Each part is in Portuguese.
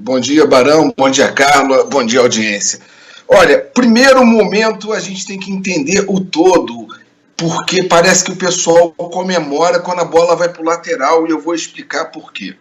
Bom dia, Barão. Bom dia, Carla. Bom dia, audiência. Olha, primeiro momento a gente tem que entender o todo, porque parece que o pessoal comemora quando a bola vai para o lateral e eu vou explicar por quê.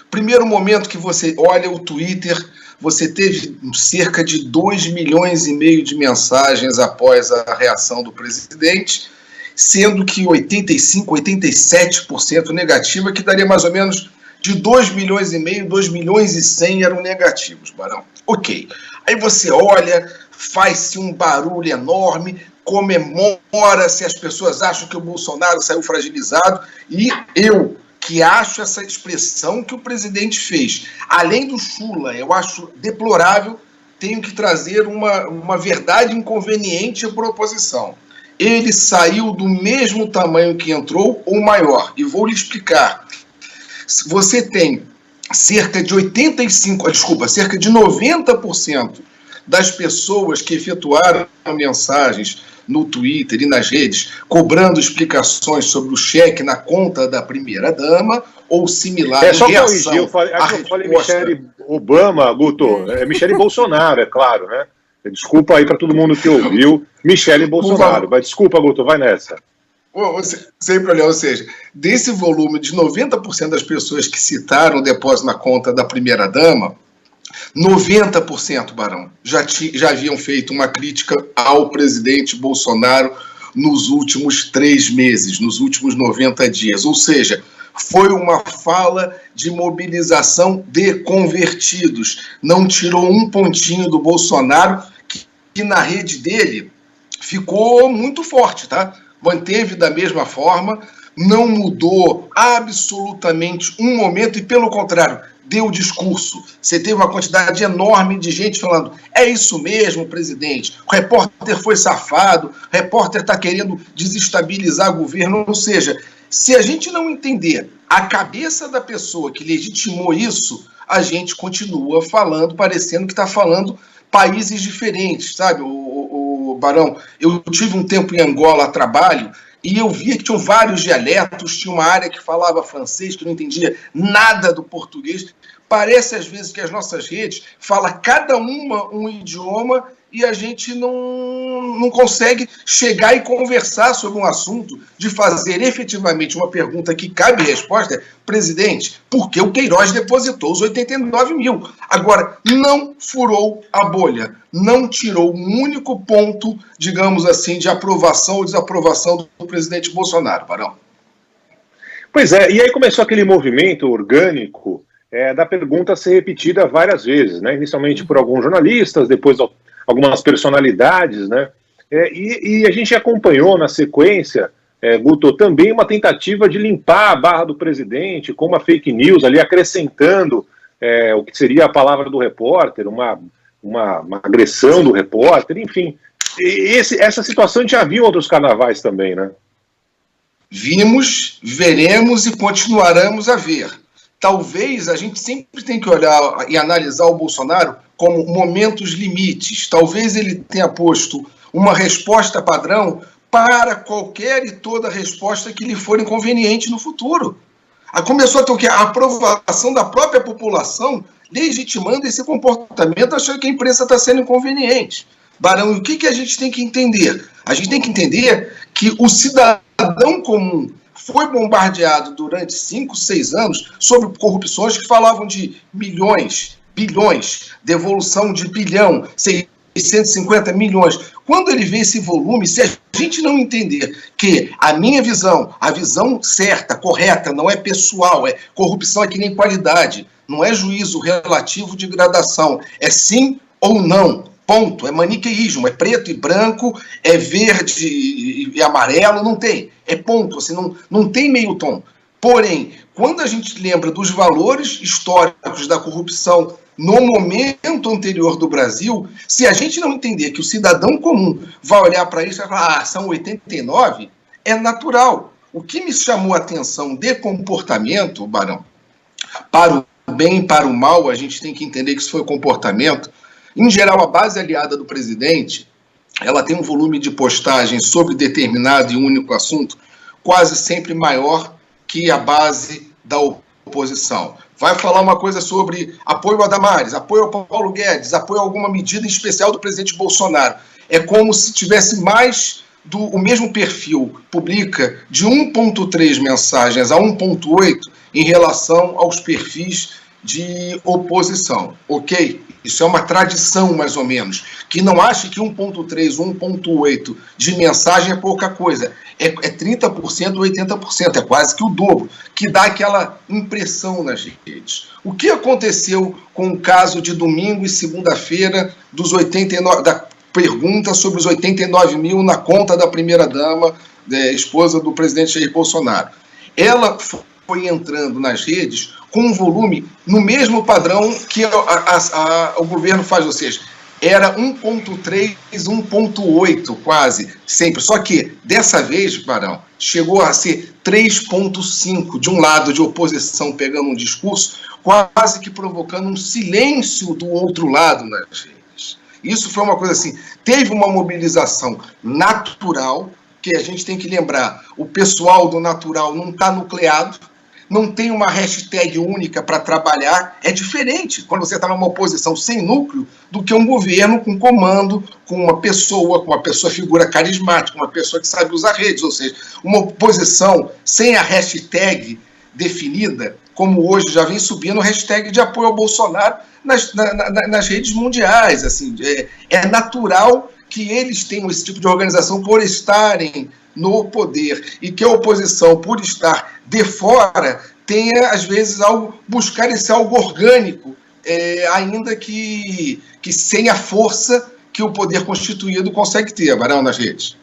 Primeiro momento que você olha o Twitter, você teve cerca de 2,5 milhões de mensagens após a reação do presidente, sendo que 85%, 87% negativa, que daria mais ou menos de 2,5 milhões, 2,1 milhões eram negativos, Barão. Ok. Aí você olha, faz-se um barulho enorme, comemora-se, as pessoas acham que o Bolsonaro saiu fragilizado, e eu, que acho essa expressão que o presidente fez, além do chula, eu acho deplorável, tenho que trazer uma verdade inconveniente para a oposição. Ele saiu do mesmo tamanho que entrou ou maior, e vou lhe explicar. Você tem cerca de 90% das pessoas que efetuaram mensagens no Twitter e nas redes, cobrando explicações sobre o cheque na conta da primeira-dama ou similar. É só corrigir, eu falei Michele Obama, Guto, é Michele Bolsonaro, é claro, né? Desculpa aí para todo mundo que ouviu, Michele Bolsonaro, mas desculpa, Guto, vai nessa. Sem problema, ou seja, desse volume de 90% das pessoas que citaram o depósito na conta da primeira-dama, 90%, Barão, já haviam feito uma crítica ao presidente Bolsonaro nos últimos 3 meses, nos últimos 90 dias. Ou seja, foi uma fala de mobilização de convertidos. Não tirou um pontinho do Bolsonaro, que na rede dele ficou muito forte, tá? Manteve da mesma forma, não mudou absolutamente um momento e, pelo contrário, deu discurso. Você teve uma quantidade enorme de gente falando: é isso mesmo, presidente, o repórter foi safado, o repórter está querendo desestabilizar o governo. Ou seja, se a gente não entender a cabeça da pessoa que legitimou isso, a gente continua falando, parecendo que está falando países diferentes, sabe, o Barão? Eu tive um tempo em Angola a trabalho e eu via que tinham vários dialetos, tinha uma área que falava francês, que não entendia nada do português. Parece, às vezes, que as nossas redes falam cada uma um idioma e a gente não consegue chegar e conversar sobre um assunto, de fazer efetivamente uma pergunta que cabe resposta. Presidente, por que o Queiroz depositou os 89 mil? Agora, não furou a bolha, não tirou um único ponto, digamos assim, de aprovação ou desaprovação do presidente Bolsonaro, Barão. Pois é, e aí começou aquele movimento orgânico da pergunta ser repetida várias vezes, né? Inicialmente por alguns jornalistas, depois algumas personalidades, né? E a gente acompanhou na sequência, Guto, também uma tentativa de limpar a barra do presidente com uma fake news ali, acrescentando o que seria a palavra do repórter, uma agressão do repórter, enfim. Essa situação a gente já viu em outros carnavais também, né? Vimos, veremos e continuaremos a ver. Talvez a gente sempre tem que olhar e analisar o Bolsonaro como momentos limites. Talvez ele tenha posto uma resposta padrão para qualquer e toda resposta que lhe for inconveniente no futuro. Começou a ter a aprovação da própria população legitimando esse comportamento, achando que a imprensa está sendo inconveniente. Barão, o que a gente tem que entender? A gente tem que entender que o cidadão comum foi bombardeado durante 5, 6 anos sobre corrupções que falavam de milhões, bilhões, devolução de bilhão, 650 milhões. Quando ele vê esse volume, se a gente não entender que a minha visão, a visão certa, correta, não é pessoal, corrupção é que nem qualidade, não é juízo relativo de gradação, é sim ou não. Ponto, é maniqueísmo, é preto e branco, é verde e amarelo, não tem, é ponto, assim, não tem meio tom. Porém, quando a gente lembra dos valores históricos da corrupção no momento anterior do Brasil, se a gente não entender que o cidadão comum vai olhar para isso e falar, são 89, é natural. O que me chamou a atenção de comportamento, Barão, para o bem e para o mal, a gente tem que entender que isso foi comportamento. Em geral, a base aliada do presidente, ela tem um volume de postagens sobre determinado e único assunto quase sempre maior que a base da oposição. vai falar uma coisa sobre apoio a Damares, apoio ao Paulo Guedes, apoio a alguma medida especial do presidente Bolsonaro. É como se tivesse mais o mesmo perfil, publica de 1,3 mensagens a 1,8 em relação aos perfis de oposição, ok? Isso é uma tradição, mais ou menos, que não ache que 1,3, 1,8 de mensagem é pouca coisa. É 30% ou 80%, é quase que o dobro, que dá aquela impressão nas redes. O que aconteceu com o caso de domingo e segunda-feira dos 89, da pergunta sobre os 89 mil na conta da primeira-dama, esposa do presidente Jair Bolsonaro? Ela foi entrando nas redes com um volume no mesmo padrão que o governo faz, ou seja, era 1,3, 1,8 quase, sempre. Só que, dessa vez, Barão, chegou a ser 3,5 de um lado de oposição pegando um discurso, quase que provocando um silêncio do outro lado nas redes. Isso foi uma coisa assim, teve uma mobilização natural, que a gente tem que lembrar, o pessoal do natural não está nucleado, não tem uma hashtag única para trabalhar, é diferente quando você está numa oposição sem núcleo do que um governo com comando, com uma pessoa figura carismática, uma pessoa que sabe usar redes, ou seja, uma oposição sem a hashtag definida, como hoje já vem subindo a hashtag de apoio ao Bolsonaro nas redes mundiais. Assim, é natural que eles tenham esse tipo de organização por estarem no poder e que a oposição, por estar de fora, tenha, às vezes, buscar esse algo orgânico, ainda que sem a força que o poder constituído consegue ter, Barão, nas redes.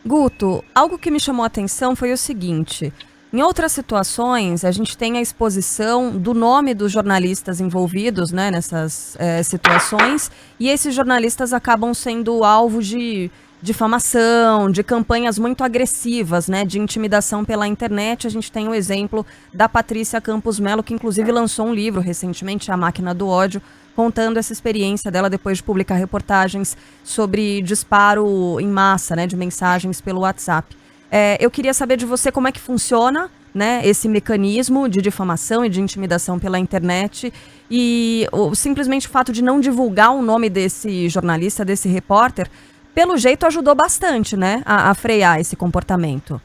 Guto, algo que me chamou a atenção foi o seguinte: em outras situações, a gente tem a exposição do nome dos jornalistas envolvidos, né, nessas situações, e esses jornalistas acabam sendo alvo de difamação, de campanhas muito agressivas, né, de intimidação pela internet. A gente tem o exemplo da Patrícia Campos Mello, que inclusive lançou um livro recentemente, A Máquina do Ódio, contando essa experiência dela depois de publicar reportagens sobre disparo em massa, né, de mensagens pelo WhatsApp. Eu queria saber de você como é que funciona, né, esse mecanismo de difamação e de intimidação pela internet e simplesmente o fato de não divulgar o nome desse jornalista, desse repórter, pelo jeito ajudou bastante, né, a frear esse comportamento.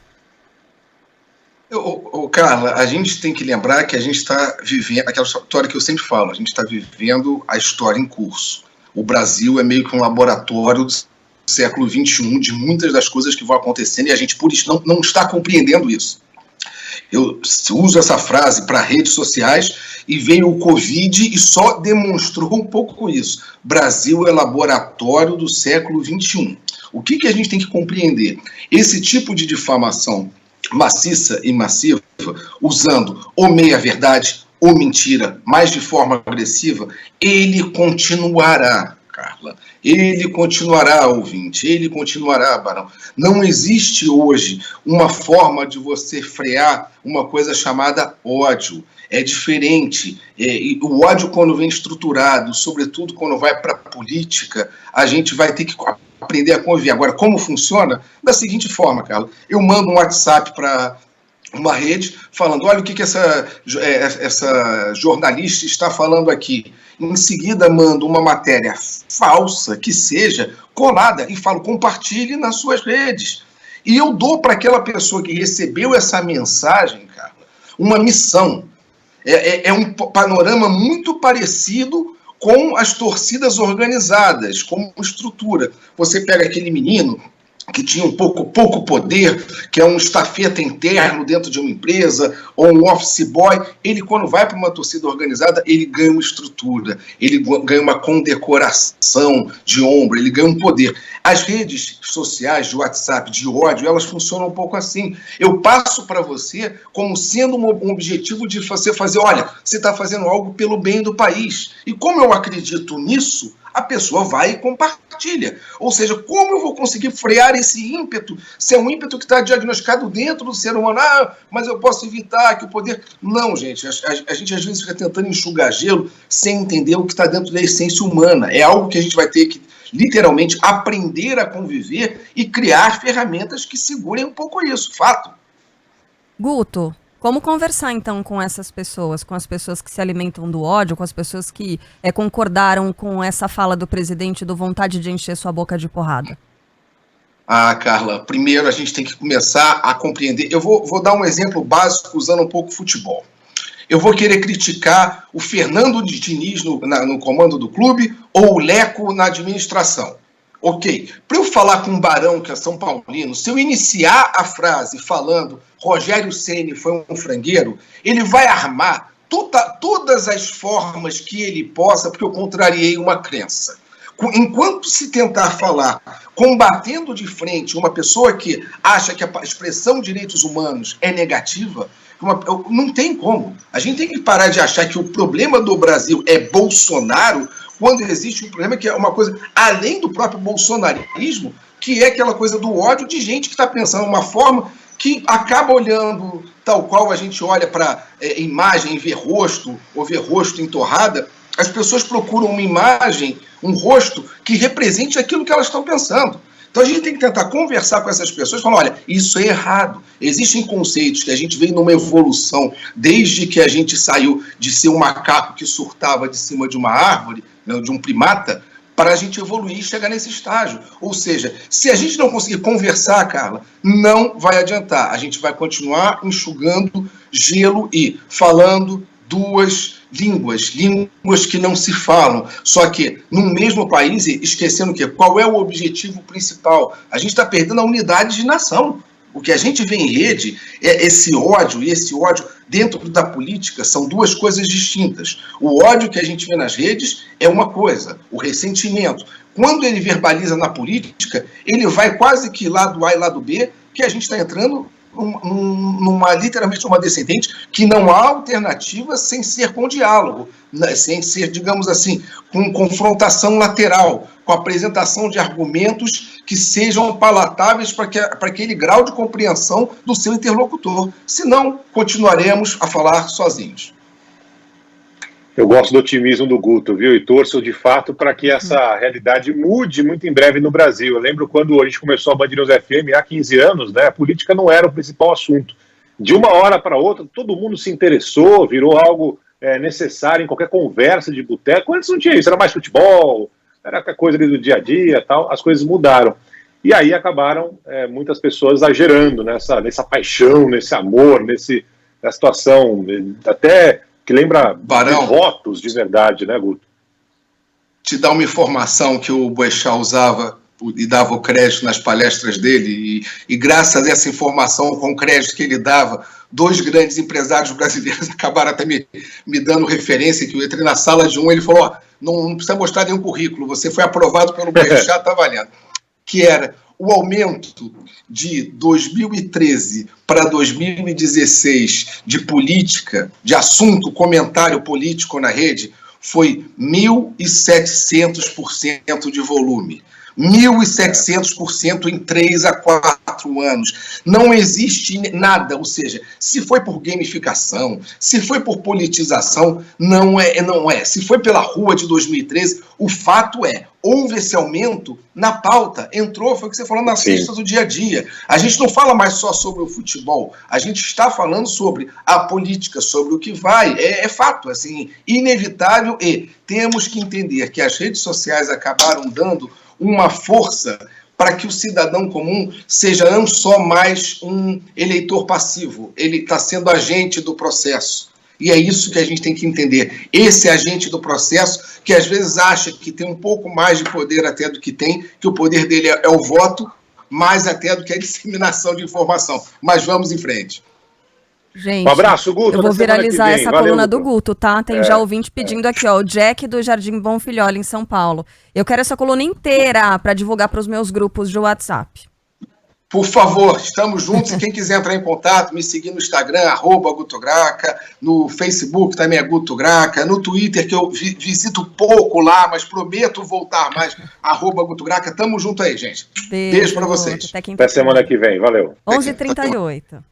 Carla, a gente tem que lembrar que a gente está vivendo, aquela história que eu sempre falo, a gente está vivendo a história em curso. O Brasil é meio que um laboratório do século XXI, de muitas das coisas que vão acontecendo, e a gente, por isso, não está compreendendo isso. Eu uso essa frase para redes sociais e veio o Covid e só demonstrou um pouco isso. Brasil é laboratório do século XXI. O que a gente tem que compreender? Esse tipo de difamação maciça e massiva, usando ou meia-verdade ou mentira, mas de forma agressiva, ele continuará, Carla. Ele continuará, ouvinte, ele continuará, Barão. Não existe hoje uma forma de você frear uma coisa chamada ódio. É diferente. E o ódio, quando vem estruturado, sobretudo quando vai para a política, a gente vai ter que aprender a conviver. Agora, como funciona? Da seguinte forma, Carla. Eu mando um WhatsApp para uma rede falando, olha o que essa jornalista está falando aqui. Em seguida, mando uma matéria falsa, que seja, colada, e falo, compartilhe nas suas redes. E eu dou para aquela pessoa que recebeu essa mensagem, Carla, uma missão. É um panorama muito parecido com as torcidas organizadas, como estrutura. Você pega aquele menino que tinha um pouco poder, que é um estafeta interno dentro de uma empresa, ou um office boy, ele quando vai para uma torcida organizada, ele ganha uma estrutura, ele ganha uma condecoração de ombro, ele ganha um poder. As redes sociais de WhatsApp, de ódio, elas funcionam um pouco assim. Eu passo para você como sendo um objetivo de você fazer, olha, você está fazendo algo pelo bem do país. E como eu acredito nisso, a pessoa vai e compartilha. Ou seja, como eu vou conseguir frear esse ímpeto, se é um ímpeto que está diagnosticado dentro do ser humano, mas eu posso evitar que o poder... Não, gente, a gente às vezes fica tentando enxugar gelo sem entender o que está dentro da essência humana. É algo que a gente vai ter que, literalmente, aprender a conviver e criar ferramentas que segurem um pouco isso, fato. Guto, Como conversar, então, com essas pessoas, com as pessoas que se alimentam do ódio, com as pessoas que concordaram com essa fala do presidente do vontade de encher sua boca de porrada? Ah, Carla, primeiro a gente tem que começar a compreender. Eu vou dar um exemplo básico usando um pouco futebol. Eu vou querer criticar o Fernando Diniz no comando do clube ou o Leco na administração. Ok, para eu falar com um Barão, que é São Paulino, se eu iniciar a frase falando Rogério Ceni foi um frangueiro, ele vai armar todas as formas que ele possa, porque eu contrariei uma crença. Enquanto se tentar falar combatendo de frente uma pessoa que acha que a expressão direitos humanos é negativa, não tem como. A gente tem que parar de achar que o problema do Brasil é Bolsonaro, quando existe um problema que é uma coisa além do próprio bolsonarismo, que é aquela coisa do ódio de gente que está pensando uma forma que acaba olhando tal qual a gente olha para imagem e ver rosto, ou ver rosto em torrada. As pessoas procuram uma imagem, um rosto que represente aquilo que elas estão pensando. Então a gente tem que tentar conversar com essas pessoas e falar, olha, isso é errado. Existem conceitos que a gente vem numa evolução desde que a gente saiu de ser um macaco que surtava de cima de uma árvore, né, de um primata, para a gente evoluir e chegar nesse estágio. Ou seja, se a gente não conseguir conversar, Carla, não vai adiantar. A gente vai continuar enxugando gelo e falando duas línguas que não se falam, só que no mesmo país, esquecendo o quê? Qual é o objetivo principal? A gente está perdendo a unidade de nação. O que a gente vê em rede é esse ódio, e esse ódio dentro da política são duas coisas distintas. O ódio que a gente vê nas redes é uma coisa, o ressentimento. Quando ele verbaliza na política, ele vai quase que lado A e lado B, que a gente está entrando literalmente uma descendente que não há alternativa sem ser com diálogo, sem ser, digamos assim, com confrontação lateral, com apresentação de argumentos que sejam palatáveis para aquele grau de compreensão do seu interlocutor. Senão, continuaremos a falar sozinhos. Eu gosto do otimismo do Guto, viu? E torço, de fato, para que essa realidade mude muito em breve no Brasil. Eu lembro quando a gente começou a Band News FM há 15 anos, né? A política não era o principal assunto. De uma hora para outra, todo mundo se interessou, virou algo necessário em qualquer conversa de boteco. Antes não tinha isso, era mais futebol, era aquela coisa ali do dia a dia, tal. As coisas mudaram. E aí acabaram muitas pessoas exagerando nessa paixão, nesse amor, nessa situação, até que lembra Barão, votos de verdade, né, Guto? Te dá uma informação que o Boechat usava e dava o crédito nas palestras dele, e graças a essa informação, com o crédito que ele dava, dois grandes empresários brasileiros acabaram até me dando referência, que eu entrei na sala de um, ele falou, não precisa mostrar nenhum currículo, você foi aprovado pelo Boechat, tá valendo. Que era o aumento de 2013 para 2016 de política, de assunto, comentário político na rede, foi 1.700% de volume. 1.700% em 3 a 4 anos. Não existe nada, ou seja, se foi por gamificação, se foi por politização, não é. Se foi pela rua de 2013, o fato é, houve esse aumento na pauta, entrou, foi o que você falou nas listas do dia a dia. A gente não fala mais só sobre o futebol, a gente está falando sobre a política, sobre o que vai, é fato, assim, inevitável, e temos que entender que as redes sociais acabaram dando uma força para que o cidadão comum seja não só mais um eleitor passivo, ele está sendo agente do processo. E é isso que a gente tem que entender. Esse agente do processo, que às vezes acha que tem um pouco mais de poder até do que tem, que o poder dele é o voto, mais até do que a disseminação de informação. Mas vamos em frente. Gente, um abraço, Guto. Eu vou viralizar essa coluna do Guto, tá? Tem já ouvinte pedindo aqui, ó, o Jack do Jardim Bonfilholi, em São Paulo. Eu quero essa coluna inteira para divulgar para os meus grupos de WhatsApp. Por favor, estamos juntos. E quem quiser entrar em contato, me seguir no Instagram, @GutoGraca, no Facebook também é Guto Graca, no Twitter, que eu visito pouco lá, mas prometo voltar mais, @GutoGraca. Tamo junto aí, gente. Beijo para vocês. Até semana que vem. Valeu. 11h38.